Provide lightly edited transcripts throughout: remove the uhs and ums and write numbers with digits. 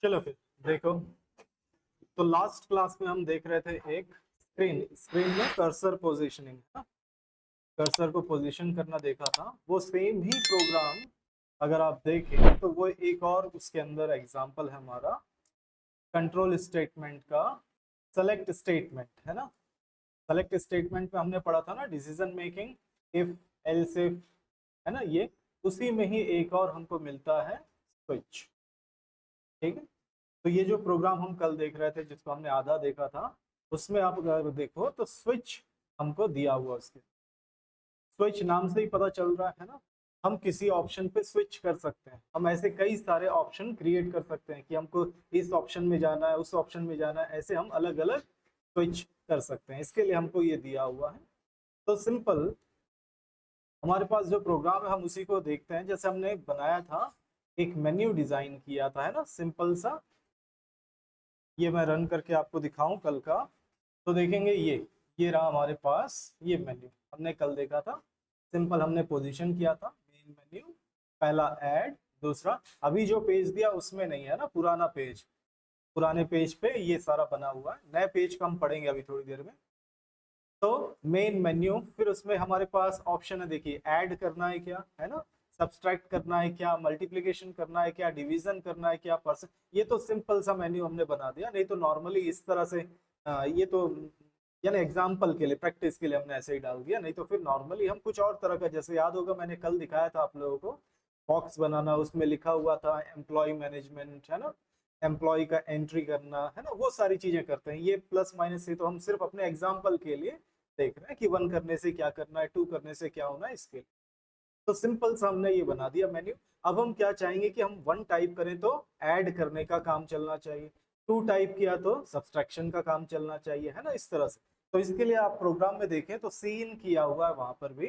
चलो फिर देखो। तो लास्ट क्लास में हम देख रहे थे एक स्क्रीन में कर्सर पोजीशनिंग है ना। कर्सर को पोजीशन करना देखा था। वो सेम ही प्रोग्राम अगर आप देखें तो वो एक और उसके अंदर एग्जांपल है हमारा कंट्रोल स्टेटमेंट का सेलेक्ट स्टेटमेंट है ना। सेलेक्ट स्टेटमेंट में हमने पढ़ा था ना decision making, if else if, है ना। ये उसी में ही एक और हमको मिलता है स्विच। ठीक है। तो ये जो प्रोग्राम हम कल देख रहे थे जिसको हमने आधा देखा था, उसमें आप अगर देखो तो स्विच हमको दिया हुआ उसके। स्विच नाम से ही पता चल रहा है ना। हम किसी ऑप्शन पे स्विच कर सकते हैं। हम ऐसे कई सारे ऑप्शन क्रिएट कर सकते हैं कि हमको इस ऑप्शन में जाना है, उस ऑप्शन में जाना है, ऐसे हम अलग अलग स्विच कर सकते हैं। इसके लिए हमको ये दिया हुआ है। तो सिंपल हमारे पास जो प्रोग्राम है हम उसी को देखते हैं। जैसे हमने बनाया था, एक मेन्यू डिजाइन किया था, है ना, सिंपल सा। ये मैं रन करके आपको दिखाऊं कल का, तो देखेंगे ये रहा हमारे पास ये मेन्यू हमने कल देखा था। सिंपल हमने पोजीशन किया था मेन मेन्यू, पहला ऐड, दूसरा अभी जो पेज दिया उसमें नहीं है ना, पुराना पेज, पुराने पेज पे ये सारा बना हुआ है। नए पेज का हम पढ़ेंगे अभी थोड़ी देर में। तो मेन मेन्यू, फिर उसमें हमारे पास ऑप्शन है, देखिए ऐड करना है क्या, है ना, सब्सट्रैक्ट करना है क्या, मल्टीप्लिकेशन करना है क्या, डिवीजन करना है क्या, परसेंट। ये तो सिंपल सा मेन्यू हमने बना दिया। नहीं तो नॉर्मली इस तरह से ये तो यानी एग्जाम्पल के लिए, प्रैक्टिस के लिए हमने ऐसे ही डाल दिया। नहीं तो फिर नॉर्मली हम कुछ और तरह का, जैसे याद होगा मैंने कल दिखाया था आप लोगों को, बॉक्स बनाना, उसमें लिखा हुआ था एम्प्लॉय मैनेजमेंट, है ना, एम्प्लॉय का एंट्री करना, है ना, वो सारी चीजें करते हैं। ये प्लस माइनस से तो हम सिर्फ अपने एग्जाम्पल के लिए देख रहे हैं कि वन करने से क्या करना है, टू करने से क्या होना है, इसके लिए। तो सिंपल सा हमने ये बना दिया मेन्यू। अब हम क्या चाहेंगे कि हम वन टाइप करें तो ऐड करने का काम चलना चाहिए, टू टाइप किया तो सब्सट्रैक्शन का काम चलना चाहिए, है ना, इस तरह से। तो इसके लिए आप प्रोग्राम में देखें तो सीन किया हुआ है वहां पर भी।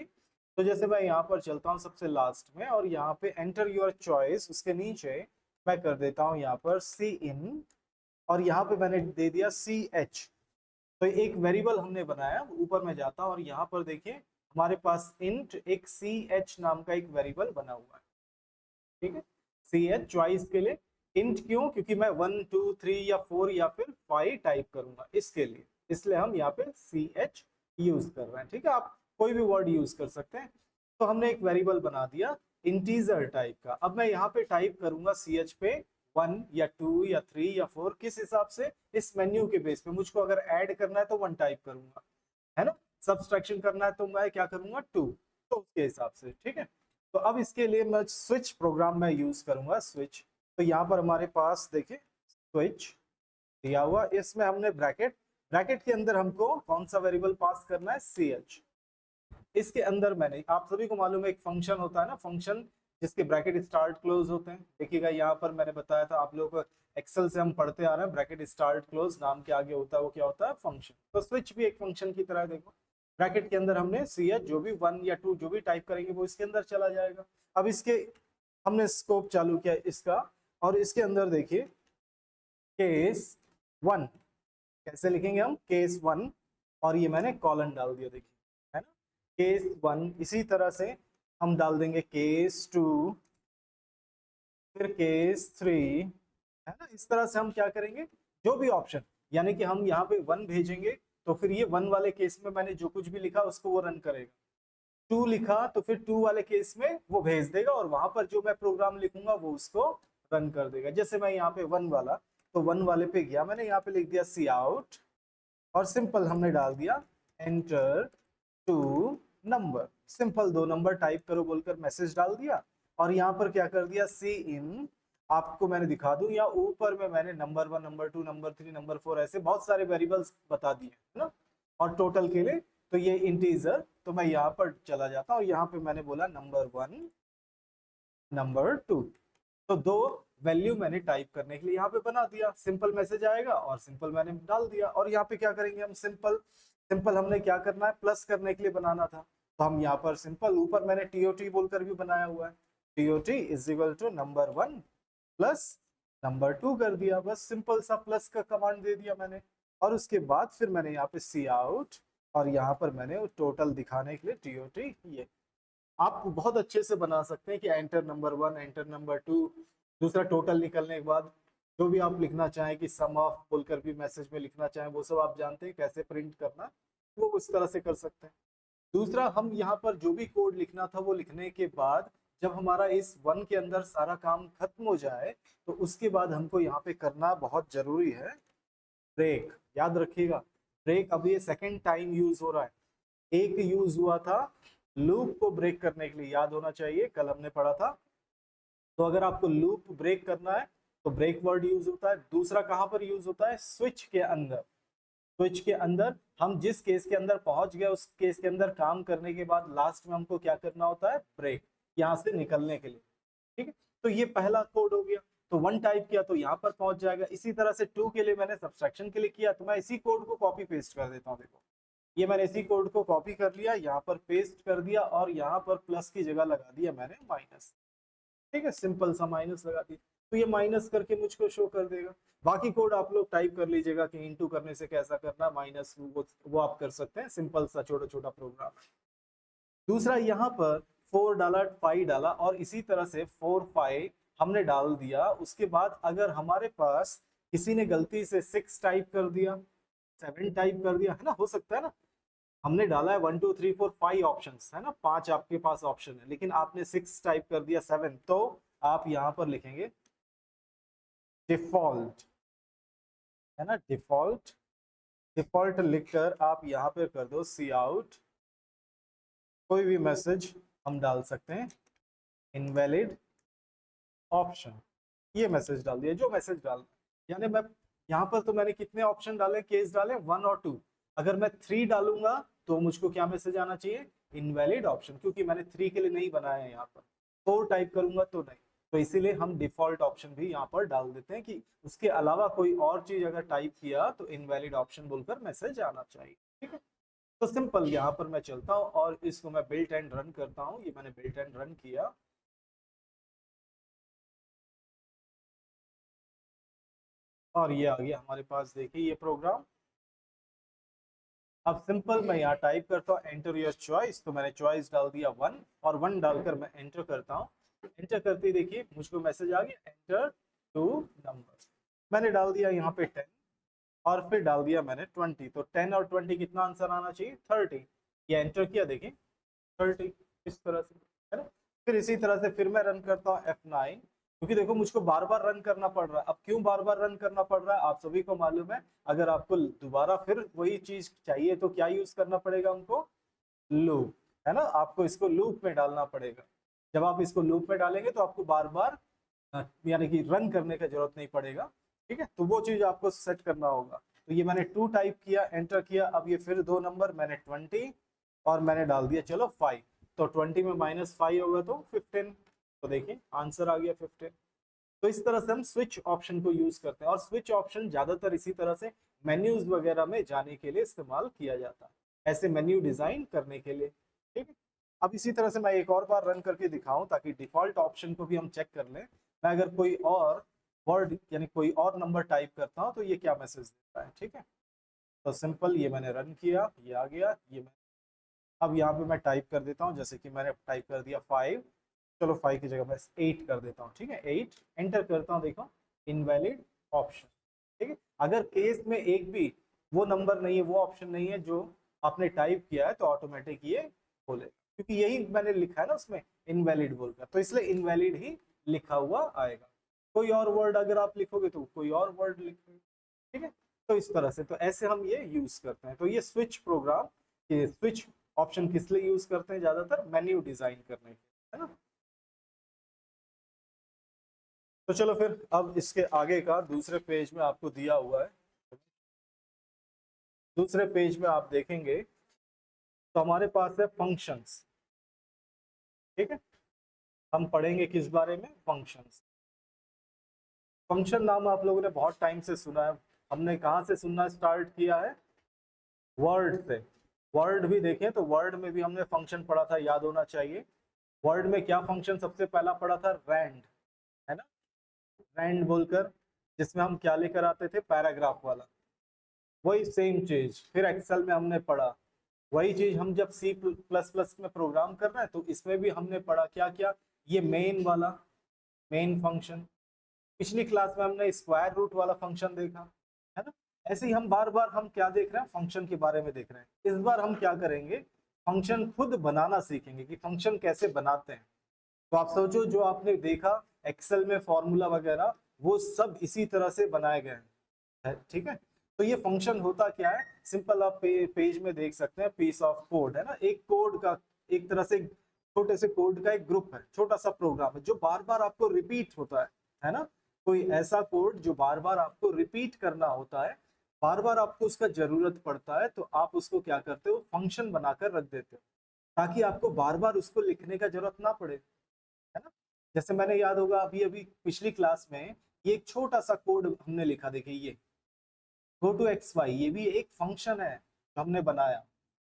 तो जैसे मैं यहाँ पर चलता हूँ सबसे लास्ट में, और यहाँ पे एंटर योर चॉइस, उसके नीचे मैं कर देता हूँ यहाँ पर सी इन, और यहाँ पे मैंने दे दिया सी एच। तो एक वेरिएबल हमने बनाया। ऊपर में जाता हूं और यहाँ पर देखिए हमारे पास इंट एक सी एच नाम का एक वेरिएबल बना हुआ है। ठीक है, सी एच चॉइस के लिए। इंट क्यों? क्योंकि मैं 1 2 3 या 4 या फिर 5 टाइप करूंगा इसके लिए, इसलिए हम यहाँ पे सी एच यूज कर रहे हैं। ठीक है, आप कोई भी वर्ड यूज कर सकते हैं। तो हमने एक वेरिएबल बना दिया इंटीजर टाइप का। अब मैं यहाँ पे टाइप करूंगा सी एच पे 1 या 2 या 3 या 4, किस हिसाब से, इस मेन्यू के बेस पे। मुझको अगर ऐड करना है तो 1 टाइप करूंगा, है ना, सब्सट्रैक्शन करना है तो मैं क्या करूंगा 2, तो उसके हिसाब से। ठीक है। तो अब इसके लिए मैं स्विच प्रोग्राम में यूज करूंगा स्विच। तो यहाँ पर हमारे पास देखिए स्विच दिया हुआ, इसमें हमने ब्रैकेट, ब्रैकेट के अंदर हमको कौन सा वेरिएबल पास करना है, सी एच। इसके अंदर मैंने, आप सभी को मालूम है एक फंक्शन होता है ना, फंक्शन जिसके ब्रैकेट स्टार्ट क्लोज होते हैं। देखिएगा यहाँ पर मैंने बताया था आप लोगों को, एक्सेल से हम पढ़ते आ रहे हैं, ब्रैकेट स्टार्ट क्लोज नाम के आगे होता है वो क्या होता है, फंक्शन। तो स्विच भी एक फंक्शन की तरह है। देखो ब्रैकेट के अंदर हमने सी एच, जो भी 1 या 2 जो भी टाइप करेंगे वो इसके अंदर चला जाएगा। अब इसके हमने स्कोप चालू किया इसका, और इसके अंदर देखिए केस 1 कैसे लिखेंगे हम, केस 1, और ये मैंने कॉलन डाल दिया, देखिए, है ना, केस 1। इसी तरह से हम डाल देंगे केस 2, फिर केस 3, है ना। इस तरह से हम क्या करेंगे, जो भी ऑप्शन, यानी कि हम यहाँ पे 1 भेजेंगे तो फिर ये 1 वाले केस में मैंने जो कुछ भी लिखा उसको वो रन करेगा। 2 लिखा तो फिर 2 वाले केस में वो भेज देगा, और वहां पर जो मैं प्रोग्राम लिखूंगा वो उसको रन कर देगा। जैसे मैं यहाँ पे 1 वाला, तो 1 वाले पे गया, मैंने यहाँ पे लिख दिया सी आउट, और सिंपल हमने डाल दिया enter two number. Simple 2 number type करो बोलकर मैसेज डाल दिया। और यहाँ पर क्या कर दिया, सी इन, आपको मैंने दिखा दूं, या ऊपर में मैंने नंबर 1 नंबर 2 नंबर 3 नंबर 4 ऐसे बहुत सारे वेरिएबल्स बता दिए, है ना। और टोटल के लिए तो ये इंटीजर, तो मैं यहाँ पर चला जाता हूँ, यहाँ पे मैंने बोला नंबर 1 नंबर 2। तो 2 वैल्यू मैंने टाइप करने के लिए यहाँ पे बना दिया। सिंपल मैसेज आएगा और सिंपल मैंने डाल दिया। और यहाँ पे क्या करेंगे हम, सिंपल, सिंपल हमने क्या करना है, प्लस करने के लिए बनाना था। तो हम यहाँ पर सिंपल, ऊपर मैंने टीओटी बोलकर भी बनाया हुआ है, TOT is equal to number 1 plus number 2 कर दिया। बस सिंपल सा प्लस का कमांड दे दिया मैंने। और उसके बाद फिर मैंने यहाँ पे सी आउट, और यहाँ पर मैंने टोटल दिखाने के लिए टीओटी, ये आप बहुत अच्छे से बना सकते हैं कि एंटर नंबर 1 एंटर नंबर 2, दूसरा टोटल निकलने के बाद जो भी आप लिखना चाहें कि सम ऑफ बोलकर भी मैसेज में लिखना चाहें, वो सब आप जानते हैं कैसे प्रिंट करना, वो उस तरह से कर सकते हैं। दूसरा, हम यहाँ पर जो भी कोड लिखना था वो लिखने के बाद जब हमारा इस वन के अंदर सारा काम खत्म हो जाए तो उसके बाद हमको यहाँ पे करना बहुत जरूरी है ब्रेक। याद रखिएगा, ब्रेक अब ये सेकंड टाइम यूज हो रहा है। एक यूज हुआ था लूप को ब्रेक करने के लिए, याद होना चाहिए, कल हमने पढ़ा था। तो अगर आपको लूप ब्रेक करना है तो ब्रेक वर्ड यूज होता है। दूसरा कहां पर यूज होता है? स्विच के अंदर। स्विच के अंदर हम जिस केस के अंदर पहुंच गए उस केस के अंदर काम करने के बाद लास्ट में हमको क्या करना होता है? ब्रेक, यहाँ से निकलने के लिए। ठीक है, तो ये पहला कोड हो गया। तो वन टाइप किया तो यहाँ पर पहुंच जाएगा। इसी तरह से टू के लिए मैंने सब्सट्रैक्शन के लिए किया तो मैं इसी कोड को कॉपी पेस्ट कर देता हूँ। देखो ये मैंने इसी कोड को कॉपी कर लिया, यहाँ पर पेस्ट कर दिया और यहाँ पर प्लस की जगह लगा दिया मैंने माइनस। ठीक है, सिंपल सा माइनस लगा दिया तो ये माइनस करके मुझको शो कर देगा। बाकी कोड आप लोग टाइप कर लीजिएगा कि इनटू करने से कैसा करना, माइनस वो आप कर सकते हैं, सिंपल सा छोटा छोटा प्रोग्राम है। दूसरा, यहाँ पर 4 डाला, 5 डाला और इसी तरह से 4 5 हमने डाल दिया। उसके बाद अगर हमारे पास किसी ने गलती से 6 टाइप कर दिया, 7 टाइप कर दिया, है ना, हो सकता है ना, हमने डाला है 1 2 3 4 5 ऑप्शन है ना, 5 आपके पास ऑप्शन है, लेकिन आपने 6 टाइप कर दिया, 7, तो आप यहाँ पर लिखेंगे डिफॉल्ट, है ना, डिफॉल्ट। डिफॉल्ट लिखकर आप यहाँ पे कर दो सी आउट, कोई भी मैसेज हम डाल सकते हैं, इनवैलिड ऑप्शन, ये मैसेज डाल दिया, जो मैसेज डालना। यानी मैं यहाँ पर तो मैंने कितने ऑप्शन डाले, केस डाले 1 और 2। अगर मैं 3 डालूंगा तो मुझको क्या मैसेज आना चाहिए? इनवैलिड ऑप्शन, क्योंकि मैंने 3 के लिए नहीं बनाया है। यहाँ पर 4 टाइप करूंगा तो नहीं, तो इसीलिए हम डिफॉल्ट ऑप्शन भी यहाँ पर डाल देते हैं कि उसके अलावा कोई और चीज अगर टाइप किया तो इनवैलिड ऑप्शन बोलकर मैसेज आना चाहिए। ठीक है, तो सिंपल यहाँ पर मैं चलता हूँ और इसको मैं बिल्ट एंड रन करता हूँ। ये मैंने बिल्ट एंड रन किया और ये आ गया हमारे पास। देखिए ये प्रोग्राम। अब सिंपल मैं यहाँ टाइप करता हूँ एंटर योर चॉइस, तो मैंने चॉइस डाल दिया 1 और 1 डालकर मैं एंटर करता हूँ। एंटर करते ही देखिए मुझको मैसेज आ गया एंटर 2 नंबर्स। मैंने डाल दिया यहाँ पे 10 और फिर डाल दिया मैंने 20, तो 10 और 20 कितना आंसर आना चाहिए? 30। ये एंटर किया, देखिए 30, इस तरह से, है ना। फिर इसी तरह से फिर मैं रन करता हूँ F9, क्योंकि देखो मुझको बार बार रन करना पड़ रहा है। अब क्यों बार बार रन करना पड़ रहा है आप सभी को मालूम है। अगर आपको दोबारा फिर वही चीज चाहिए तो क्या यूज करना पड़ेगा हमको? लूप, है ना, आपको इसको लूप में डालना पड़ेगा। जब आप इसको लूप में डालेंगे तो आपको बार बार यानी कि रन करने का जरूरत नहीं पड़ेगा। ठीक है, तो वो चीज आपको सेट करना होगा। तो ये मैंने 2 टाइप किया, एंटर किया। अब ये फिर 2 नंबर मैंने 20 और मैंने डाल दिया चलो 5, तो 20 में -5 होगा तो 15, तो देखिए आंसर आ गया 15। तो इस तरह से हम स्विच ऑप्शन को यूज करते हैं और स्विच ऑप्शन ज्यादातर इसी तरह से मेन्यूज वगैरह में जाने के लिए इस्तेमाल किया जाता है, ऐसे मेन्यू डिजाइन करने के लिए। ठीक है, अब इसी तरह से मैं एक और बार रन करके दिखाऊं ताकि डिफॉल्ट ऑप्शन को भी हम चेक कर लें। मैं अगर कोई और वर्ड यानी कोई और नंबर टाइप करता हूं तो ये क्या मैसेज देता है। ठीक है, तो सिंपल ये मैंने रन किया, ये आ गया। ये मैं अब यहाँ पे मैं टाइप कर देता हूँ, जैसे कि मैंने टाइप कर दिया 5, चलो 5 की जगह बस 8 कर देता हूँ। ठीक है, 8 एंटर करता हूँ, देखो इनवैलिड ऑप्शन। ठीक है, अगर केस में एक भी वो नंबर नहीं है, वो ऑप्शन नहीं है जो आपने टाइप किया है, तो ऑटोमेटिक ये बोलेगा, क्योंकि यही मैंने लिखा है ना उसमें इनवैलिड बोलकर, तो इसलिए इनवैलिड ही लिखा हुआ आएगा। कोई और वर्ड अगर आप लिखोगे तो कोई और वर्ड लिखोगे। ठीक है, तो इस तरह से, तो ऐसे हम ये यूज करते हैं। तो ये स्विच प्रोग्राम, ये स्विच ऑप्शन किस लिए यूज करते हैं? ज्यादातर मेन्यू डिजाइन करने के, है ना। तो चलो फिर अब इसके आगे का दूसरे पेज में आपको दिया हुआ है। दूसरे पेज में आप देखेंगे तो हमारे पास है फंक्शंस। ठीक है, हम पढ़ेंगे किस बारे में? फंक्शंस। फंक्शन नाम आप लोगों ने बहुत टाइम से सुना है। हमने कहाँ से सुनना स्टार्ट किया है? वर्ड से। वर्ड भी देखें तो वर्ड में भी हमने फंक्शन पढ़ा था, याद होना चाहिए। वर्ड में क्या फंक्शन सबसे पहला पढ़ा था? रैंड, है ना, रैंड बोलकर, जिसमें हम क्या लेकर आते थे? पैराग्राफ वाला। वही सेम चीज फिर एक्सेल में हमने पढ़ा। वही चीज हम जब सी प्लस प्लस में प्रोग्राम कर रहे हैं तो इसमें भी हमने पढ़ा क्या क्या? ये मेन वाला, मेन फंक्शन, पिछली क्लास में हमने स्क्वायर रूट वाला फंक्शन देखा है ना। ऐसे ही हम बार बार हम क्या देख रहे हैं, फंक्शन के बारे में देख रहे हैं। इस बार हम क्या करेंगे, फंक्शन खुद बनाना सीखेंगे कि फंक्शन कैसे बनाते हैं। तो आप सोचो जो आपने देखा एक्सेल में फॉर्मूला वगैरह, वो सब इसी तरह से बनाए गए हैं, ठीक है। तो ये फंक्शन होता क्या है, सिंपल आप पेज में देख सकते हैं, पीस ऑफ कोड है ना, एक कोड का, एक तरह से छोटे से कोड का एक ग्रुप है, छोटा सा प्रोग्राम है जो बार बार आपको रिपीट होता है ना। कोई ऐसा कोड जो बार बार आपको रिपीट करना होता है, बार बार आपको उसका जरूरत पड़ता है, तो आप उसको क्या करते हो, फंक्शन बनाकर रख देते हो, ताकि आपको बार बार उसको लिखने का जरूरत ना पड़े, है ना। जैसे मैंने याद होगा अभी अभी पिछली क्लास में ये एक छोटा सा कोड हमने लिखा, देखिए ये गो टू एक्स वाई, ये भी एक फंक्शन है जो हमने बनाया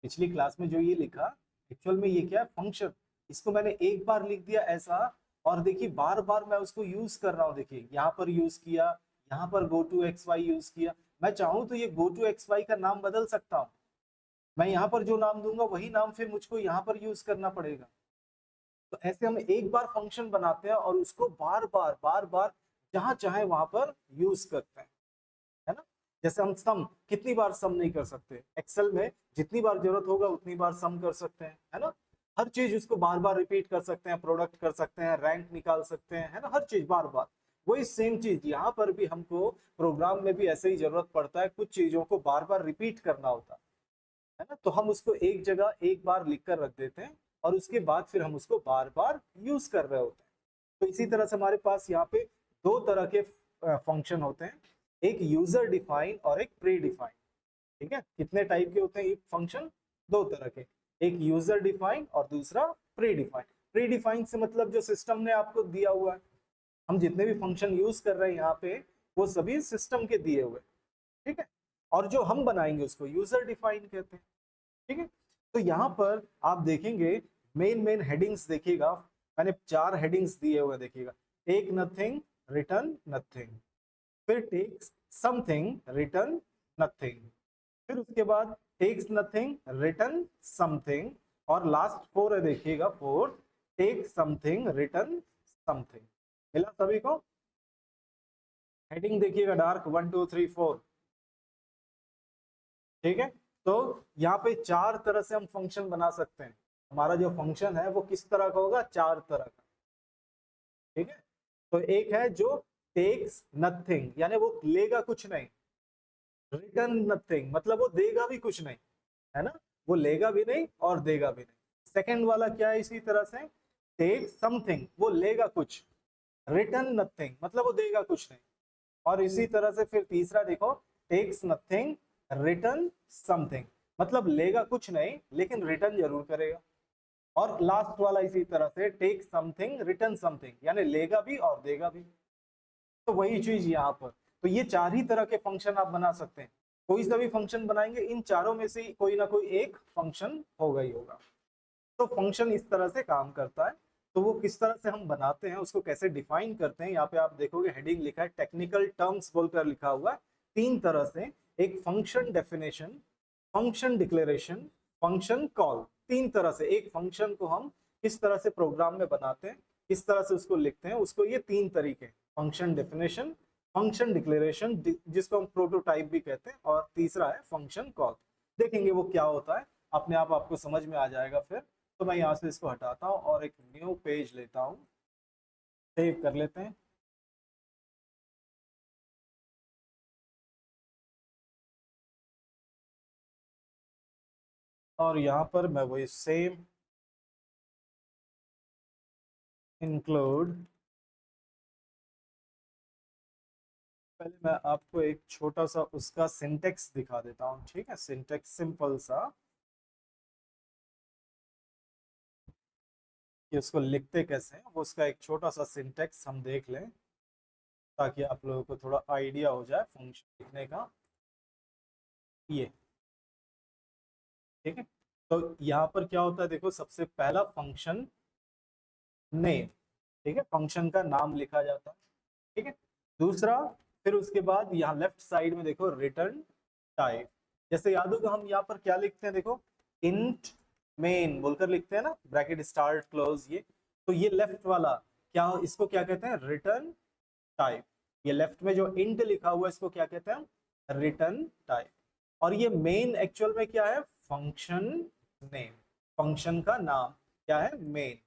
पिछली क्लास में। जो ये लिखा एक्चुअल में ये क्या है, फंक्शन। इसको मैंने एक बार लिख दिया ऐसा, और देखिए बार बार मैं उसको यूज कर रहा हूँ, देखिए यहाँ पर यूज किया, यहाँ पर go to X Y use किया। मैं चाहूँ तो ये गो टू एक्स वाई का नाम बदल सकता हूँ, मैं यहाँ पर जो नाम दूंगा वही नाम फिर मुझको यहाँ पर यूज करना पड़ेगा। तो ऐसे हम एक बार फंक्शन बनाते हैं और उसको बार बार जहां चाहे वहां पर यूज करते हैं, है ना। जैसे हम सम कितनी बार सम नहीं कर सकते, एक्सेल में जितनी बार जरूरत होगा उतनी बार सम कर सकते हैं, है ना। हर चीज उसको बार बार रिपीट कर सकते हैं, प्रोडक्ट कर सकते हैं, रैंक निकाल सकते हैं, है ना, हर चीज बार बार। वही सेम चीज यहाँ पर भी हमको प्रोग्राम में भी ऐसे ही जरूरत पड़ता है, कुछ चीजों को बार बार रिपीट करना होता है ना। तो हम उसको एक जगह एक बार लिख कर रख देते हैं, और उसके बाद फिर हम उसको बार बार यूज कर रहे होते हैं। तो इसी तरह से हमारे पास यहाँ पे दो तरह के फंक्शन होते हैं, एक यूजर डिफाइन और एक प्री डिफाइन, ठीक है। कितने टाइप के होते हैं ये फंक्शन, दो तरह के, एक यूजर डिफाइन और दूसरा प्री डिफाइन। प्री डिफाइन से मतलब जो सिस्टम ने आपको दिया हुआ है, हम जितने भी फंक्शन यूज कर रहे हैं यहाँ पे वो सभी सिस्टम के दिए हुए, ठीक है। और जो हम बनाएंगे उसको यूजर डिफाइन कहते हैं, ठीक है। तो यहाँ पर आप देखेंगे मेन मेन हेडिंग्स देखिएगा, मैंने 4 हेडिंग्स दिए हुए देखिएगा। टेक नथिंग, रिटर्न नथिंग, फिर टेक्स समथिंग, रिटर्न नथिंग, फिर उसके बाद टेक्स नथिंग, रिटर्न समथिंग, और लास्ट 4 है देखिएगा, 4 टेक समथिंग, रिटर्न समथिंग। मिला सभी को? हेडिंग देखिएगा डार्क 1 2 3 4, ठीक है। तो यहाँ पे 4 तरह से हम फंक्शन बना सकते हैं। हमारा जो फंक्शन है वो किस तरह का होगा, 4 तरह का, ठीक है। तो एक है जो टेक्स नथिंग, यानी वो लेगा कुछ नहीं, रिटर्न नथिंग मतलब वो देगा भी कुछ नहीं, है ना, वो लेगा भी नहीं और देगा भी नहीं। सेकंड वाला क्या है, इसी तरह से टेक समथिंग, वो लेगा कुछ, रिटर्न नथिंग मतलब वो देगा कुछ नहीं। और इसी तरह से फिर तीसरा देखो, टेक्स नथिंग, रिटर्न समथिंग मतलब लेगा कुछ नहीं लेकिन रिटर्न जरूर करेगा। और लास्ट वाला इसी तरह से टेक समथिंग, रिटर्न समथिंग यानी लेगा भी और देगा भी। तो वही चीज यहाँ पर, तो ये 4 ही तरह के फंक्शन आप बना सकते हैं। कोई सा भी फंक्शन बनाएंगे इन चारों में से कोई ना कोई एक फंक्शन होगा ही होगा। तो फंक्शन इस तरह से काम करता है। तो वो किस तरह से हम बनाते हैं, उसको कैसे डिफाइन करते हैं, यहाँ पे आप देखोगे हेडिंग लिखा है टेक्निकल टर्म्स बोलकर लिखा हुआ है। 3 तरह से, एक function definition, function declaration, function call, 3 तरह से एक फंक्शन को हम किस तरह से प्रोग्राम में बनाते हैं, किस तरह से उसको लिखते हैं, उसको ये 3 तरीके, फंक्शन डेफिनेशन, फंक्शन डिक्लेरेशन जिसको हम प्रोटोटाइप भी कहते हैं, और तीसरा है फंक्शन कॉल। देखेंगे वो क्या होता है, अपने आप आपको समझ में आ जाएगा फिर। तो मैं यहाँ से इसको हटाता हूँ और एक न्यू पेज लेता हूँ, सेव कर लेते हैं। और यहाँ पर मैं वही सेम इंक्लूड, पहले मैं आपको एक छोटा सा उसका सिंटेक्स दिखा देता हूँ, ठीक है। सिंटेक्स सिंपल सा, कि उसको लिखते कैसे हैं, वो उसका एक छोटा सा सिंटेक्स हम देख लें, ताकि आप लोगों को थोड़ा आइडिया हो जाए फंक्शन लिखने का। ये ठीक है। तो यहाँ पर क्या होता है, देखो सबसे पहला फंक्शन नेम, ठीक है, फंक्शन का नाम लिखा जाता है, ठीक है। दूसरा, फिर उसके बाद यहाँ लेफ्ट साइड में देखो रिटर्न टाइप। जैसे याद होगा हम यहाँ पर क्या लिखते हैं, देखो इंट मेन बोलकर लिखते हैं ना, ब्रैकेट स्टार्ट क्लोज, ये तो ये लेफ्ट वाला क्या, इसको क्या कहते हैं, रिटर्न टाइप, ये लेफ्ट में जो इंट लिखा हुआ है इसको क्या कहते हैं, रिटर्न टाइप। और ये मेन एक्चुअल में क्या है, फंक्शन नेम, फंक्शन का नाम क्या है, मेन।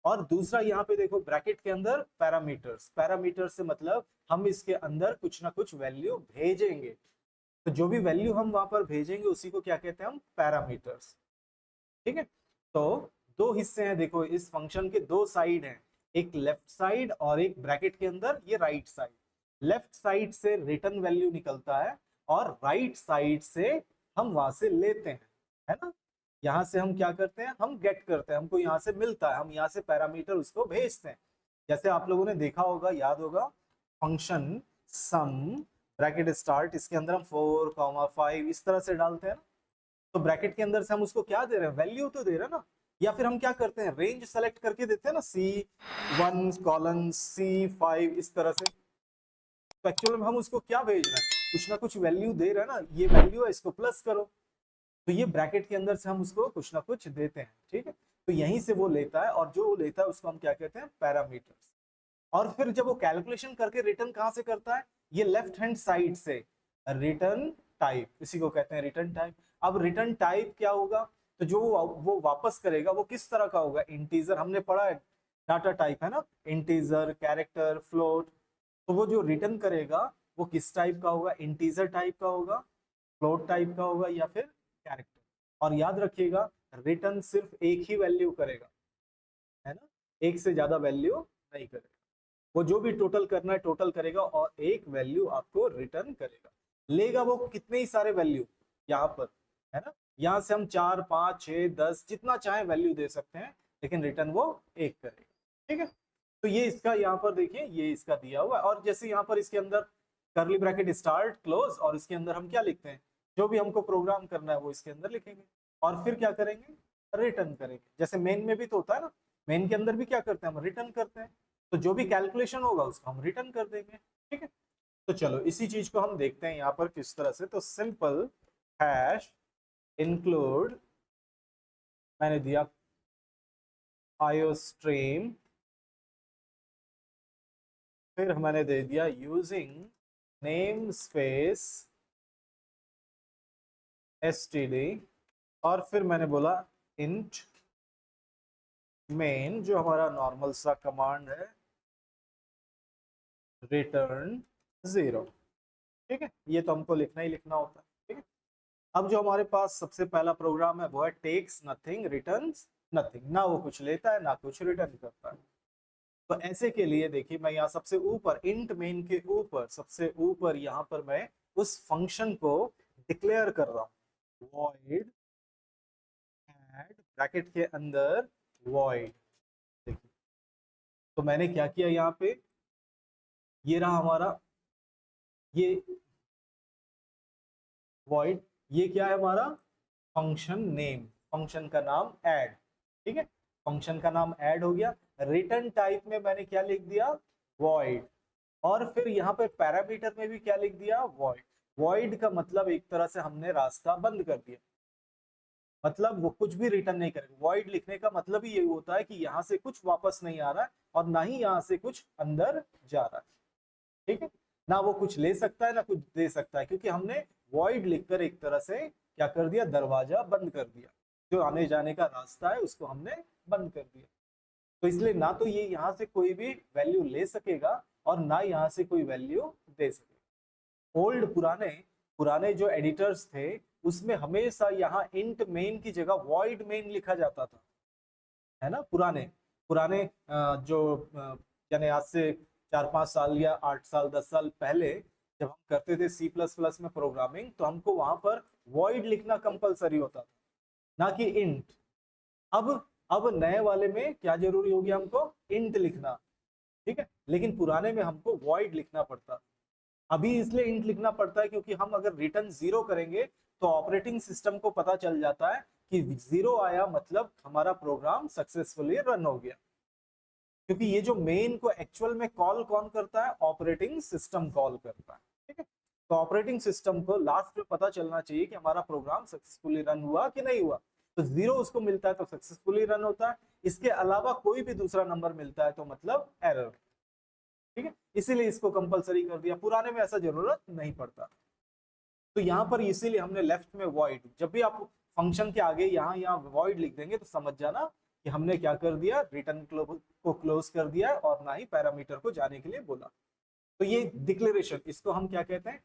और दूसरा यहाँ पे देखो ब्रैकेट के अंदर पैरामीटर्स, पैरामीटर्स से मतलब हम इसके अंदर कुछ ना कुछ वैल्यू भेजेंगे, तो जो भी वैल्यू हम वहां पर भेजेंगे उसी को क्या कहते हैं हम, पैरामीटर्स। ठीक है, तो दो हिस्से हैं देखो इस फंक्शन के, दो साइड हैं, एक लेफ्ट साइड और एक ब्रैकेट के अंदर ये राइट साइड। लेफ्ट साइड से रिटर्न वैल्यू निकलता है और राइट साइड से हम वहां से लेते हैं, है ना। यहाँ से हम क्या करते हैं, हम गेट करते हैं, हमको यहाँ से मिलता है, हम यहाँ से पैरामीटर उसको भेजते हैं। जैसे आप लोगों ने देखा होगा, याद होगा, फंक्शन सम ब्रैकेट स्टार्ट, इसके अंदर हम 4, 5 इस तरह से डालते हैं ना। तो ब्रैकेट के अंदर से हम उसको क्या दे रहे हैं, वैल्यू तो दे रहे हैं ना। या फिर हम क्या करते हैं, रेंज सेलेक्ट करके देते हैं ना, C1:C5 इस तरह से। तो एक्चुअल में हम उसको क्या भेज रहे हैं, कुछ ना कुछ वैल्यू दे रहे हैं ना, ये वैल्यू है इसको प्लस करो। तो ये ब्रैकेट के अंदर से हम उसको कुछ ना कुछ देते हैं, ठीक है। तो यहीं से वो लेता है, और जो वो लेता है उसको हम क्या कहते हैं, पैरामीटर्स। और फिर जब वो कैलकुलेशन करके रिटर्न कहां से करता है, ये लेफ्ट हैंड साइड से, रिटर्न टाइप, इसी को कहते हैं रिटर्न टाइप। अब रिटर्न टाइप क्या होगा, तो जो वो वापस करेगा वो किस तरह का होगा, इंटीजर, हमने पढ़ा है डाटा टाइप है ना, इंटीजर, कैरेक्टर, फ्लोट। तो वो जो रिटर्न करेगा वो किस टाइप का होगा, इंटीजर टाइप का होगा, फ्लोट टाइप का होगा, या फिर कैरेक्टर। और याद रखिएगा, रिटर्न सिर्फ एक ही वैल्यू करेगा, है ना, एक से ज्यादा वैल्यू नहीं करेगा। वो जो भी टोटल करना है टोटल करेगा और एक वैल्यू आपको रिटर्न करेगा। लेगा वो कितने ही सारे वैल्यू यहाँ पर, है ना, यहाँ से हम 4, 5, 6, 10 जितना चाहे वैल्यू दे सकते हैं, लेकिन रिटर्न वो एक करेगा। ठीक है, तो ये इसका यहाँ पर देखिए, ये इसका दिया हुआ है। और जैसे यहाँ पर इसके अंदर करली ब्रैकेट स्टार्ट क्लोज, और इसके अंदर हम क्या लिखते हैं, जो भी हमको प्रोग्राम करना है वो इसके अंदर लिखेंगे, और फिर क्या करेंगे, रिटर्न करेंगे। जैसे मेन में भी तो होता है ना, मेन के अंदर भी क्या करते हैं, हम रिटर्न करते हैं। तो जो भी कैलकुलेशन होगा उसको हम रिटर्न कर देंगे। ठीक है, तो चलो इसी चीज को हम देखते हैं यहाँ पर किस तरह से। तो सिंपल हैश इंक्लूड, मैंने दिया आईओस्ट्रीम, फिर मैंने दे दिया यूजिंग नेम स्पेस std, और फिर मैंने बोला इंट मेन, जो हमारा नॉर्मल सा कमांड है, रिटर्न 0। ठीक है, ये तो हमको लिखना ही लिखना होता है। ठीक है, अब जो हमारे पास सबसे पहला प्रोग्राम है वो है टेक्स नथिंग रिटर्न्स नथिंग, ना वो कुछ लेता है ना कुछ रिटर्न करता है। तो ऐसे के लिए देखिए, मैं यहाँ सबसे ऊपर इंट मेन के ऊपर सबसे ऊपर यहाँ पर मैं उस फंक्शन को डिक्लेयर कर रहा हूँ, वॉइड ऐड ब्रैकेट के अंदर वॉइड। देखिए, तो मैंने क्या किया यहाँ पे, ये रहा हमारा ये वॉइड, ये क्या है हमारा फंक्शन नेम, फंक्शन का नाम ऐड। ठीक है, फंक्शन का नाम ऐड हो गया। रिटर्न टाइप में मैंने क्या लिख दिया, वॉइड। और फिर यहाँ पे पैरामीटर में भी क्या लिख दिया, वॉइड। वॉइड का मतलब एक तरह से हमने रास्ता बंद कर दिया, मतलब वो कुछ भी रिटर्न नहीं करेगा। वॉइड लिखने का मतलब ही ये होता है कि यहाँ से कुछ वापस नहीं आ रहा है और ना ही यहाँ से कुछ अंदर जा रहा है। ठीक है, ना वो कुछ ले सकता है ना कुछ दे सकता है, क्योंकि हमने वॉइड लिखकर एक तरह से क्या कर दिया, दरवाजा बंद कर दिया, जो आने जाने का रास्ता है उसको हमने बंद कर दिया। तो इसलिए ना तो ये यहाँ से कोई भी वैल्यू ले सकेगा और ना यहाँ से कोई वैल्यू दे सकेगा। ओल्ड पुराने पुराने जो एडिटर्स थे उसमें हमेशा यहाँ इंट मेन की जगह वॉइड मेन लिखा जाता था, है ना। पुराने पुराने जो यानी आज से 4, 5 साल या 8 साल 10 साल पहले जब हम करते थे C++ में प्रोग्रामिंग, तो हमको वहां पर वॉइड लिखना कंपलसरी होता था, ना कि इंट। अब नए वाले में क्या जरूरी हो गया, हमको इंट लिखना। ठीक है, लेकिन पुराने में हमको वॉइड लिखना पड़ता। अभी इसलिए इंट लिखना पड़ता है क्योंकि हम अगर रिटर्न 0 करेंगे तो ऑपरेटिंग सिस्टम को पता चल जाता है कि 0 आया, मतलब हमारा प्रोग्राम सक्सेसफुली रन हो गया। क्योंकि ये जो मेन को एक्चुअल में कॉल कौन करता है, ऑपरेटिंग सिस्टम कॉल करता है। ठीक है, तो ऑपरेटिंग सिस्टम को लास्ट में पता चलना चाहिए कि हमारा प्रोग्राम सक्सेसफुली रन हुआ कि नहीं हुआ। तो 0 उसको मिलता है तो सक्सेसफुली रन होता है, इसके अलावा कोई भी दूसरा नंबर मिलता है तो मतलब एरर। ठीक है, इसीलिए इसको कंपलसरी कर दिया, पुराने में ऐसा जरूरत नहीं पड़ता। तो यहाँ पर इसीलिए हमने लेफ्ट में वॉइड, जब भी आप फंक्शन के आगे यहाँ वॉइड लिख देंगे तो समझ जाना कि हमने क्या कर दिया, रिटर्न को क्लोज कर दिया है और ना ही पैरामीटर को जाने के लिए बोला। तो ये डिक्लेरेशन, इसको हम क्या कहते हैं,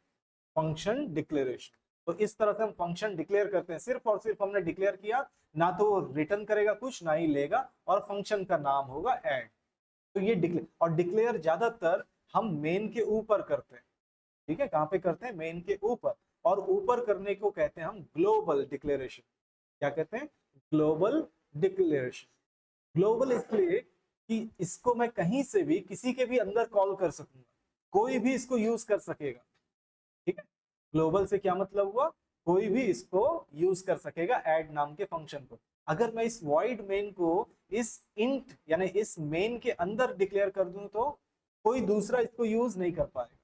फंक्शन डिक्लेरेशन। तो इस तरह से हम फंक्शन डिक्लेयर करते हैं, सिर्फ और सिर्फ हमने डिक्लेयर किया, ना तो वो रिटर्न करेगा कुछ, ना ही लेगा, और फंक्शन का नाम होगा ऐड। तो ये डिक्लेयर, और डिक्लेयर ज्यादातर हम मेन के ऊपर करते हैं। ठीक है, कहां पे करते हैं, मेन के ऊपर, और ऊपर करने को कहते हैं हम ग्लोबल डिक्लेरेशन। क्या कहते हैं, ग्लोबल डिक्लेरेशन। ग्लोबल इसलिए कि इसको मैं कहीं से भी किसी के भी अंदर कॉल कर सकूंगा, कोई भी इसको यूज कर सकेगा। ठीक है, ग्लोबल से क्या मतलब हुआ, कोई भी इसको यूज कर सकेगा ऐड नाम के फंक्शन को। अगर मैं इस वॉइड मेन को इस इंट यानी इस मेन के अंदर डिक्लेयर कर दूं तो कोई दूसरा इसको यूज नहीं कर पाएगा।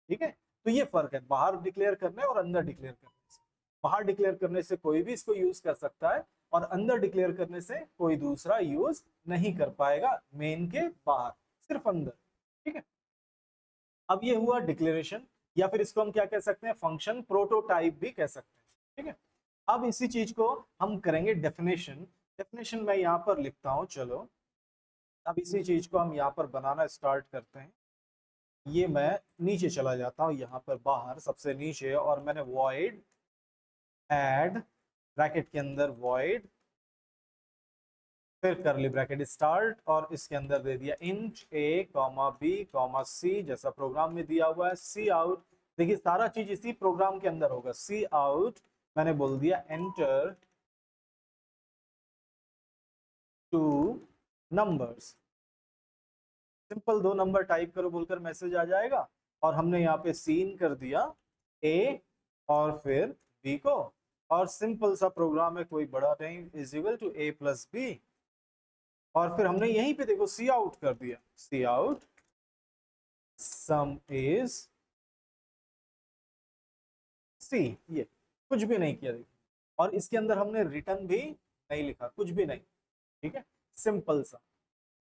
ठीक है, तो ये फर्क है बाहर डिक्लेयर करने और अंदर डिक्लेयर करने से। बाहर डिक्लेयर करने से कोई भी इसको यूज कर सकता है, और अंदर डिक्लेयर करने से कोई दूसरा यूज नहीं कर पाएगा, मेन के बाहर, सिर्फ अंदर। ठीक है, अब ये हुआ डिक्लेरेशन, या फिर इसको हम क्या कह सकते हैं, फंक्शन प्रोटोटाइप भी कह सकते हैं। ठीक है, अब इसी चीज को हम करेंगे डेफिनेशन। डेफिनेशन मैं यहाँ पर लिखता हूं, चलो अब इसी चीज को हम यहाँ पर बनाना स्टार्ट करते हैं। ये मैं नीचे चला जाता हूँ, यहाँ पर बाहर सबसे नीचे, और मैंने void add ब्रैकेट के अंदर void, फिर करली ब्रैकेट स्टार्ट, और इसके अंदर दे दिया int a, b, c, जैसा प्रोग्राम में दिया हुआ है। सी आउट, देखिए सारा चीज इसी प्रोग्राम के अंदर होगा। सी आउट मैंने बोल दिया enter two numbers, simple 2 number type करो बोलकर मैसेज आ जाएगा। और हमने यहाँ पे सीन कर दिया ए और फिर बी को, और सिंपल सा प्रोग्राम है, कोई बड़ा नहीं, is equal to A plus B. और फिर हमने यहीं पे देखो सी आउट कर दिया, सी आउट सम इज सी, ये कुछ भी नहीं किया देखिए, और इसके अंदर हमने रिटर्न भी नहीं लिखा, कुछ भी नहीं। ठीक है, सिंपल सा।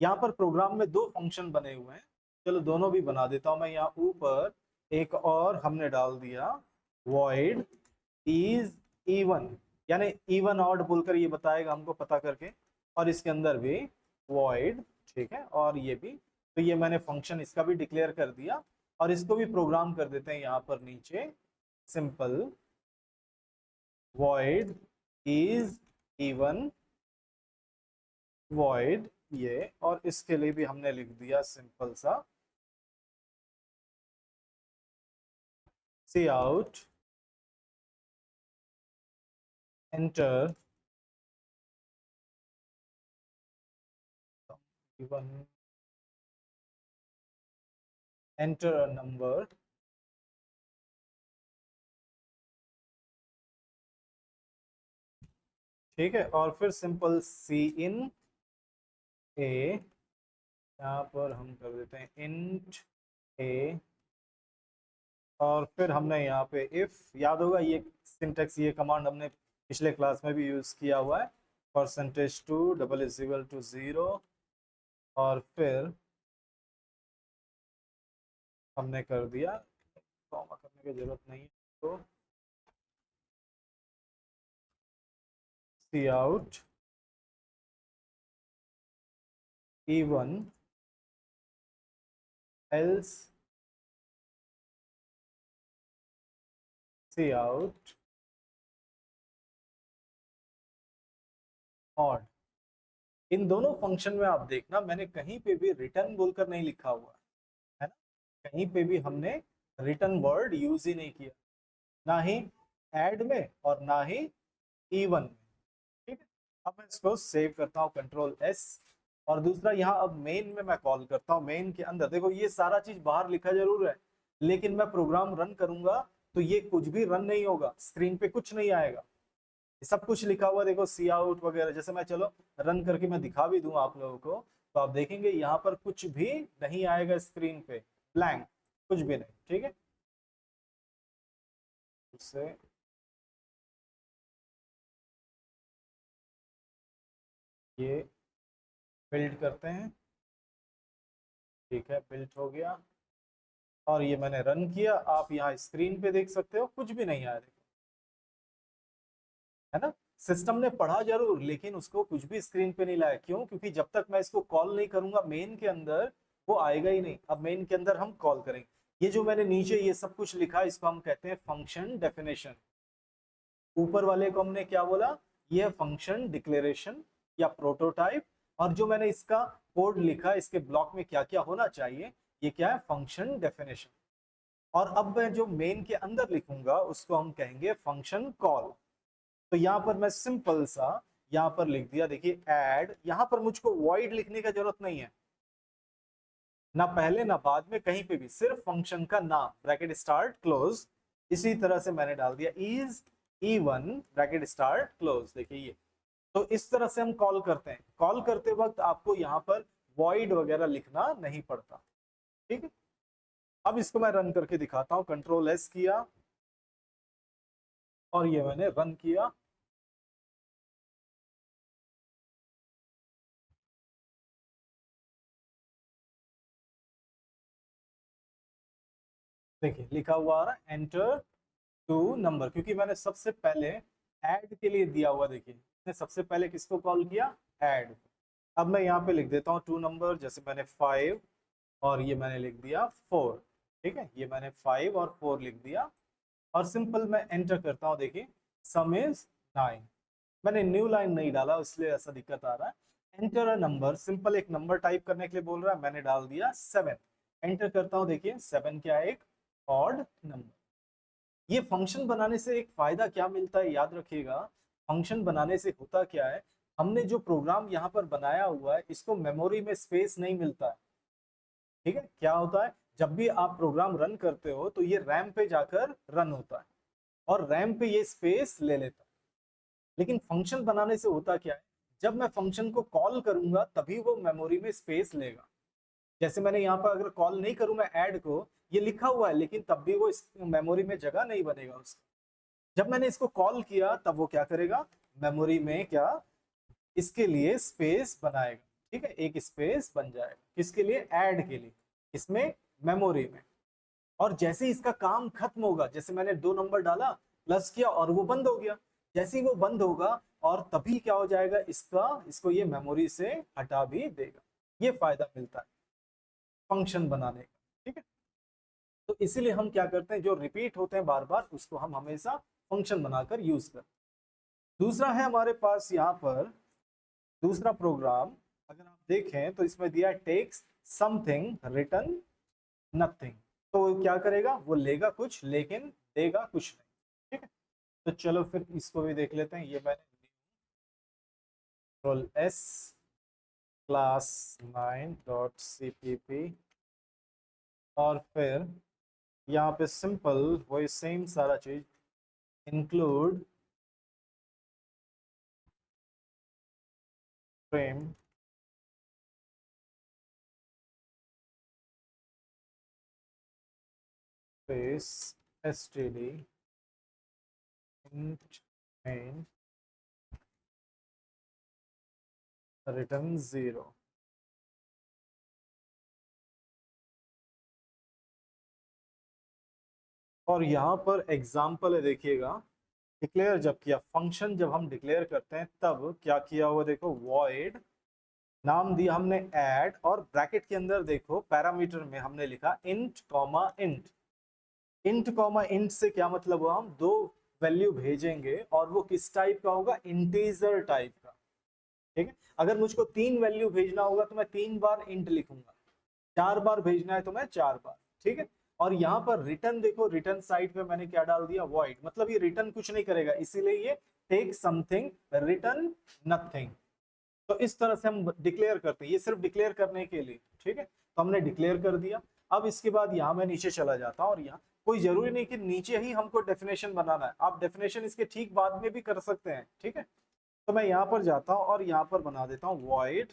यहाँ पर प्रोग्राम में 2 फंक्शन बने हुए हैं, चलो दोनों भी बना देता हूं मैं। यहाँ ऊपर एक और हमने डाल दिया void is even, यानी इवन ऑड बोलकर ये बताएगा हमको पता करके, और इसके अंदर भी void। ठीक है, और ये भी, तो ये मैंने फंक्शन इसका भी डिक्लेयर कर दिया, और इसको भी प्रोग्राम कर देते हैं यहाँ पर नीचे, simple void is even void ये, और इसके लिए भी हमने लिख दिया सिंपल सा C out enter even enter a number। ठीक है, और फिर सिंपल सी इन ए, यहाँ पर हम कर देते हैं इंट ए, और फिर हमने यहाँ पे इफ, याद होगा ये सिंटेक्स, ये कमांड हमने पिछले क्लास में भी यूज किया हुआ है, %2 डबल इज इक्वल टू 0, और फिर हमने कर दिया, कॉमा करने की जरूरत नहीं है, तो सी आउट even else सी आउट odd। इन दोनों फंक्शन में आप देखना मैंने कहीं पे भी रिटर्न बोलकर नहीं लिखा हुआ है ना, कहीं पे भी हमने रिटर्न वर्ड यूज ही नहीं किया, ना ही ऐड में और ना ही इवन में। ठीक है, अब मैं इसको सेव करता हूँ, कंट्रोल S, और दूसरा यहाँ अब मेन में मैं कॉल करता हूँ। मेन के अंदर देखो ये सारा चीज बाहर लिखा जरूर है, लेकिन मैं प्रोग्राम रन करूंगा तो ये कुछ भी रन नहीं होगा, स्क्रीन पे कुछ नहीं आएगा, सब कुछ लिखा हुआ देखो सी आउट वगैरह। जैसे मैं चलो रन करके मैं दिखा भी दूं आप लोगों को, तो आप देखेंगे यहाँ पर कुछ भी नहीं आएगा स्क्रीन पे, ब्लैंक, कुछ भी नहीं। ठीक है, उससे ये बिल्ड करते हैं, ठीक है, बिल्ट हो गया और ये मैंने रन किया। आप यहाँ स्क्रीन पे देख सकते हो कुछ भी नहीं आया, देखो, है ना। सिस्टम ने पढ़ा जरूर लेकिन उसको कुछ भी स्क्रीन पे नहीं लाया। क्यों? क्योंकि जब तक मैं इसको कॉल नहीं करूंगा मेन के अंदर, वो आएगा ही नहीं। अब मेन के अंदर हम कॉल करेंगे। ये जो मैंने नीचे ये सब कुछ लिखा है इसको हम कहते हैं फंक्शन डेफिनेशन। ऊपर वाले को हमने क्या बोला? ये फंक्शन डिक्लेरेशन या प्रोटोटाइप। और जो मैंने इसका कोड लिखा, इसके ब्लॉक में क्या क्या होना चाहिए, ये क्या है? Function definition. और अब मैं जो मेन के अंदर लिखूंगा उसको हम कहेंगे फंक्शन कॉल। तो यहाँ पर मैं सिंपल सा यहाँ पर लिख दिया, देखिए ऐड। यहाँ पर मुझको वॉइड लिखने की जरूरत नहीं है, ना पहले ना बाद में, कहीं पे भी सिर्फ फंक्शन का नाम ब्रैकेट स्टार्ट क्लोज। इसी तरह से मैंने डाल दिया is E1 bracket start close. देखिए ये, तो इस तरह से हम कॉल करते हैं। कॉल करते वक्त आपको यहाँ पर वॉइड वगैरह लिखना नहीं पड़ता, ठीक है। अब इसको मैं रन करके दिखाता हूँ। कंट्रोल S किया और ये मैंने रन किया। देखिए लिखा हुआ आ रहा है एंटर टू नंबर, क्योंकि मैंने सबसे पहले ऐड के लिए दिया हुआ। देखिए मैंने सबसे पहले किसको कॉल किया? ऐड। अब मैं यहाँ पे लिख देता हूँ टू नंबर, जैसे मैंने 5 और ये मैंने लिख दिया 4। ठीक है, ये मैंने 5 और 4 लिख दिया और सिंपल मैं एंटर करता हूँ। देखिए सम इज 9। मैंने न्यू लाइन नहीं डाला इसलिए ऐसा दिक्कत आ रहा है। एंटर अ नंबर, सिंपल एक नंबर टाइप करने के लिए बोल रहा है, मैंने डाल दिया 7। एंटर करता हूँ। देखिए 7 क्या है? एक ऑड नंबर। ये फंक्शन बनाने से एक फायदा क्या मिलता है याद रखिएगा। फंक्शन बनाने से होता क्या है, हमने जो प्रोग्राम यहाँ पर बनाया हुआ है इसको मेमोरी में स्पेस नहीं मिलता है। ठीक है, क्या होता है जब भी आप प्रोग्राम रन करते हो तो ये रैम पे जाकर रन होता है और रैम पे ये स्पेस ले लेता है। लेकिन फंक्शन बनाने से होता क्या है, जब मैं फंक्शन को कॉल करूंगा तभी वो मेमोरी में स्पेस लेगा। जैसे मैंने यहाँ पर अगर कॉल नहीं करूं मैं ऐड को, ये लिखा हुआ है लेकिन तब भी वो मेमोरी में जगह नहीं बनेगा उसका। जब मैंने इसको कॉल किया तब वो क्या करेगा? मेमोरी में क्या इसके लिए स्पेस बनाएगा। ठीक है, एक स्पेस बन जाएगा किसके लिए? ऐड के लिए। इसमें मेमोरी में। और जैसे ही इसका काम खत्म होगा, जैसे मैंने 2 नंबर डाला, प्लस किया और वो बंद हो गया। जैसे ही वो बंद होगा और तभी क्या हो जाएगा इसका, इसको ये मेमोरी से हटा भी देगा। ये फायदा मिलता है फंक्शन बनाने का। ठीक है, तो इसीलिए हम क्या करते हैं, जो रिपीट होते हैं बार बार उसको हम हमेशा फंक्शन बनाकर यूज करते हैं। दूसरा है हमारे पास यहाँ पर दूसरा प्रोग्राम, अगर आप देखें तो इसमें दिया टेक्स समथिंग रिटर्न नथिंग। तो क्या करेगा? वो लेगा कुछ लेकिन देगा कुछ नहीं। ठीक है, तो चलो फिर इसको भी देख लेते हैं। ये मैंने कंट्रोल S क्लास 9.cpp और फिर यहाँ पे सिंपल वही सेम सारा चीज include frame space std int main return 0। और यहाँ पर एग्जाम्पल है, देखिएगा डिक्लेयर जब किया, फंक्शन जब हम डिक्लेयर करते हैं तब क्या किया हुआ, देखो वॉइड नाम दिया हमने ऐड और ब्रैकेट के अंदर देखो पैरामीटर में हमने लिखा int comma int. Int comma int से क्या मतलब हुआ, हम दो वैल्यू भेजेंगे और वो किस टाइप का होगा? इंटीजर टाइप का। ठीक है, अगर मुझको 3 वैल्यू भेजना होगा तो मैं 3 बार इंट लिखूंगा, 4 बार भेजना है तो मैं 4 बार। ठीक है, और यहाँ पर रिटर्न देखो, रिटर्न साइड पे मैंने क्या डाल दिया? वॉइड। मतलब ये रिटर्न कुछ नहीं करेगा, इसीलिए ये टेक समथिंग रिटर्न नथिंग। तो इस तरह से हम डिक्लेयर करते हैं, ये सिर्फ डिक्लेयर करने के लिए। ठीक है, तो हमने डिक्लेयर कर दिया। अब इसके बाद यहाँ मैं नीचे चला जाता हूँ और यहाँ कोई जरूरी नहीं कि नीचे ही हमको डेफिनेशन बनाना है, आप डेफिनेशन इसके ठीक बाद में भी कर सकते हैं। ठीक है, तो मैं यहाँ पर जाता हूँ और यहाँ पर बना देता हूँ वॉइड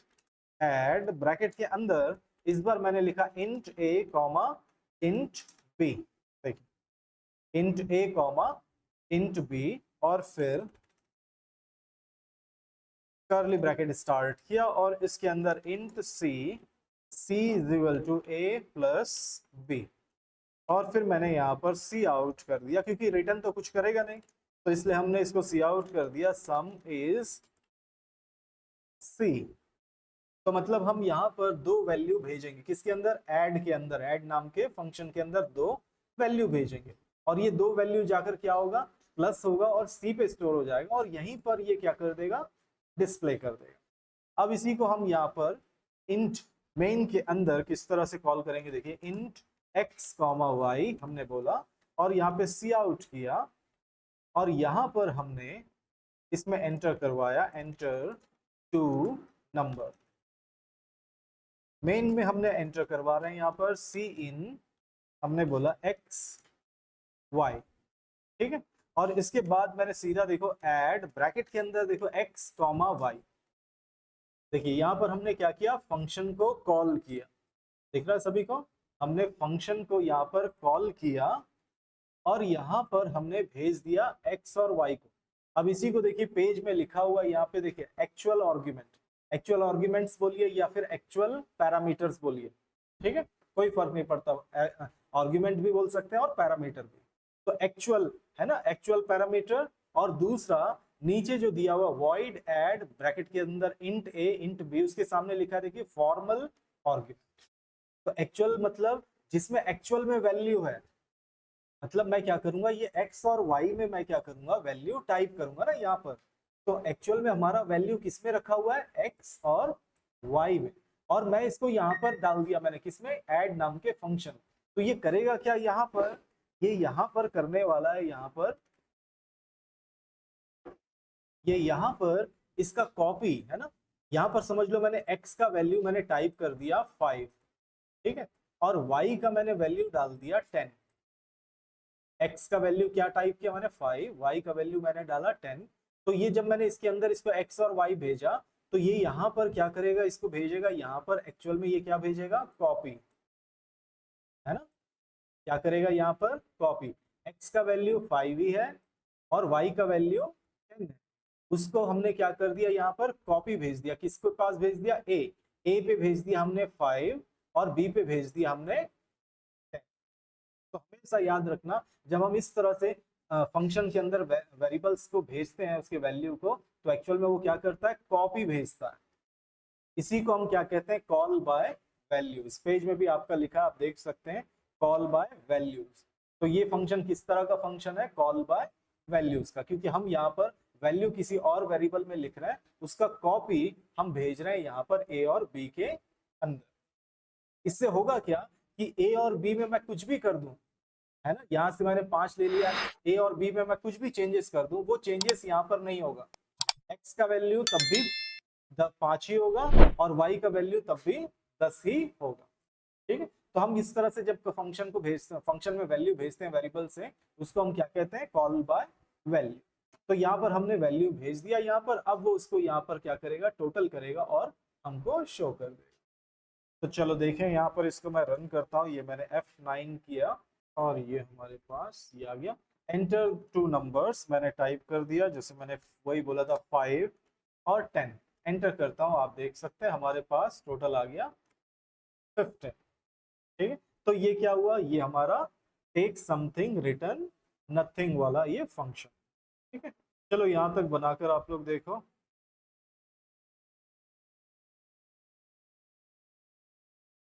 एड ब्रैकेट के अंदर इस बार मैंने लिखा int a comma int b। देखिए int a comma int b और फिर कर्ली ब्रैकेट स्टार्ट किया और इसके अंदर int c C is equal to A plus B, और फिर मैंने यहाँ पर C आउट कर दिया क्योंकि रिटर्न तो कुछ करेगा नहीं, तो इसलिए हमने इसको C आउट कर दिया, सम इज C। तो मतलब हम यहाँ पर दो वैल्यू भेजेंगे, किसके अंदर, ऐड के अंदर, ऐड नाम के फंक्शन के अंदर दो वैल्यू भेजेंगे, और ये दो वैल्यू जाकर क्या होगा, प्लस होगा और सी पे स्टोर हो जाएगा, और यहीं पर ये क्या कर देगा, डिस्प्ले कर देगा। अब इसी को हम यहाँ पर इंट मेन के अंदर किस तरह से कॉल करेंगे, देखिए इंट x कॉमा वाई हमने बोला, और यहाँ पे सी आउट किया, और यहाँ पर हमने इसमें एंटर करवाया, एंटर टू नंबर। मेन में हमने एंटर करवा रहे हैं यहाँ पर सी इन, हमने बोला x y, ठीक है। और इसके बाद मैंने सीधा देखो ऐड ब्रैकेट के अंदर देखो x कॉमा y, देखिए यहाँ पर हमने क्या किया, फंक्शन को कॉल किया, दिख रहा है सभी को, हमने फंक्शन को यहाँ पर कॉल किया, और यहाँ पर हमने भेज दिया x और y को। अब इसी को देखिए पेज में लिखा हुआ यहाँ पे देखिए एक्चुअल आर्गुमेंट, एक्चुअल आर्गुमेंट्स बोलिए या फिर एक्चुअल पैरामीटर्स बोलिए, ठीक है, कोई फर्क नहीं पड़ता, आर्गुमेंट भी बोल सकते हैं और पैरामीटर भी। तो एक्चुअल है ना, एक्चुअल पैरामीटर, और दूसरा नीचे जो दिया हुआ वॉइड ऐड ब्रैकेट के अंदर इंट a इंट b, उसके सामने लिखा है देखिए फॉर्मल आर्गुमेंट। तो एक्चुअल मतलब जिसमें एक्चुअल में वैल्यू है, मतलब मैं क्या करूंगा, ये x और y में मैं क्या करूंगा, वैल्यू टाइप करूंगा ना यहाँ पर। तो एक्चुअल में हमारा वैल्यू किस में रखा हुआ है, x और y में, और मैं इसको यहाँ पर डाल दिया मैंने किसमें, ऐड नाम के फंक्शन। तो ये करेगा क्या यहाँ पर, ये यहाँ पर करने वाला है, यहाँ पर ये यहाँ पर इसका कॉपी है ना, यहाँ पर समझ लो मैंने x का वैल्यू मैंने टाइप कर दिया 5, ठीक है, और y का मैंने वैल्यू डाल दिया 10। x का वैल्यू क्या टाइप किया मैंने 5, y का वैल्यू मैंने डाला 10। तो ये जब मैंने इसके अंदर इसको x और y भेजा, तो ये यहाँ पर क्या करेगा, इसको भेजेगा यहाँ पर, एक्चुअल में ये क्या भेजेगा, कॉपी, है ना, क्या करेगा यहाँ पर, कॉपी। x का वैल्यू 5 ही है और y का वैल्यू 10 है, उसको हमने क्या कर दिया, यहाँ पर कॉपी भेज दिया, किसके पास भेज दिया, a पे भेज दिया हमने 5 और b पे भेज दिया हमने 10। तो हमेशा याद रखना, जब हम इस तरह से फंक्शन के अंदर वेरिएबल्स को भेजते हैं उसके वैल्यू को, तो एक्चुअल में वो क्या करता है, कॉपी भेजता है। इसी को हम क्या कहते हैं, कॉल बाय वैल्यू। इस पेज में भी आपका लिखा आप देख सकते हैं, कॉल बाय वैल्यूज। तो ये फंक्शन किस तरह का फंक्शन है, कॉल बाय वैल्यूज का, क्योंकि हम यहाँ पर वैल्यू किसी और वेरिएबल में लिख रहे हैं, उसका कॉपी हम भेज रहे हैं यहाँ पर a और b के अंदर। इससे होगा क्या कि a और b में मैं कुछ भी कर दूं, है ना, यहाँ से मैंने 5 ले लिया, a और b में मैं कुछ भी चेंजेस कर दूं, वो चेंजेस यहाँ पर नहीं होगा, x का वैल्यू तब भी 5 ही होगा और y का वैल्यू तब भी 10 ही होगा, ठीक है। तो हम इस तरह से जब फंक्शन को भेजते हैं, फंक्शन में वैल्यू भेजते हैं वेरिएबल से, उसको हम क्या कहते हैं, कॉल बाय वैल्यू। तो यहाँ पर हमने वैल्यू भेज दिया यहाँ पर, अब वो उसको यहाँ पर क्या करेगा, टोटल करेगा और हमको शो कर देगा। तो चलो देखें, यहाँ पर इसको मैं रन करता हूँ, ये मैंने F9 किया और ये हमारे पास ये आ गया, एंटर टू नंबर्स मैंने टाइप कर दिया, जैसे मैंने वही बोला था 5 और 10, एंटर करता हूँ, आप देख सकते हैं हमारे पास टोटल आ गया 15, ठीक है। तो ये क्या हुआ, ये हमारा टेक समथिंग रिटर्न नथिंग वाला ये फंक्शन, ठीक है। चलो यहाँ तक बनाकर आप लोग देखो।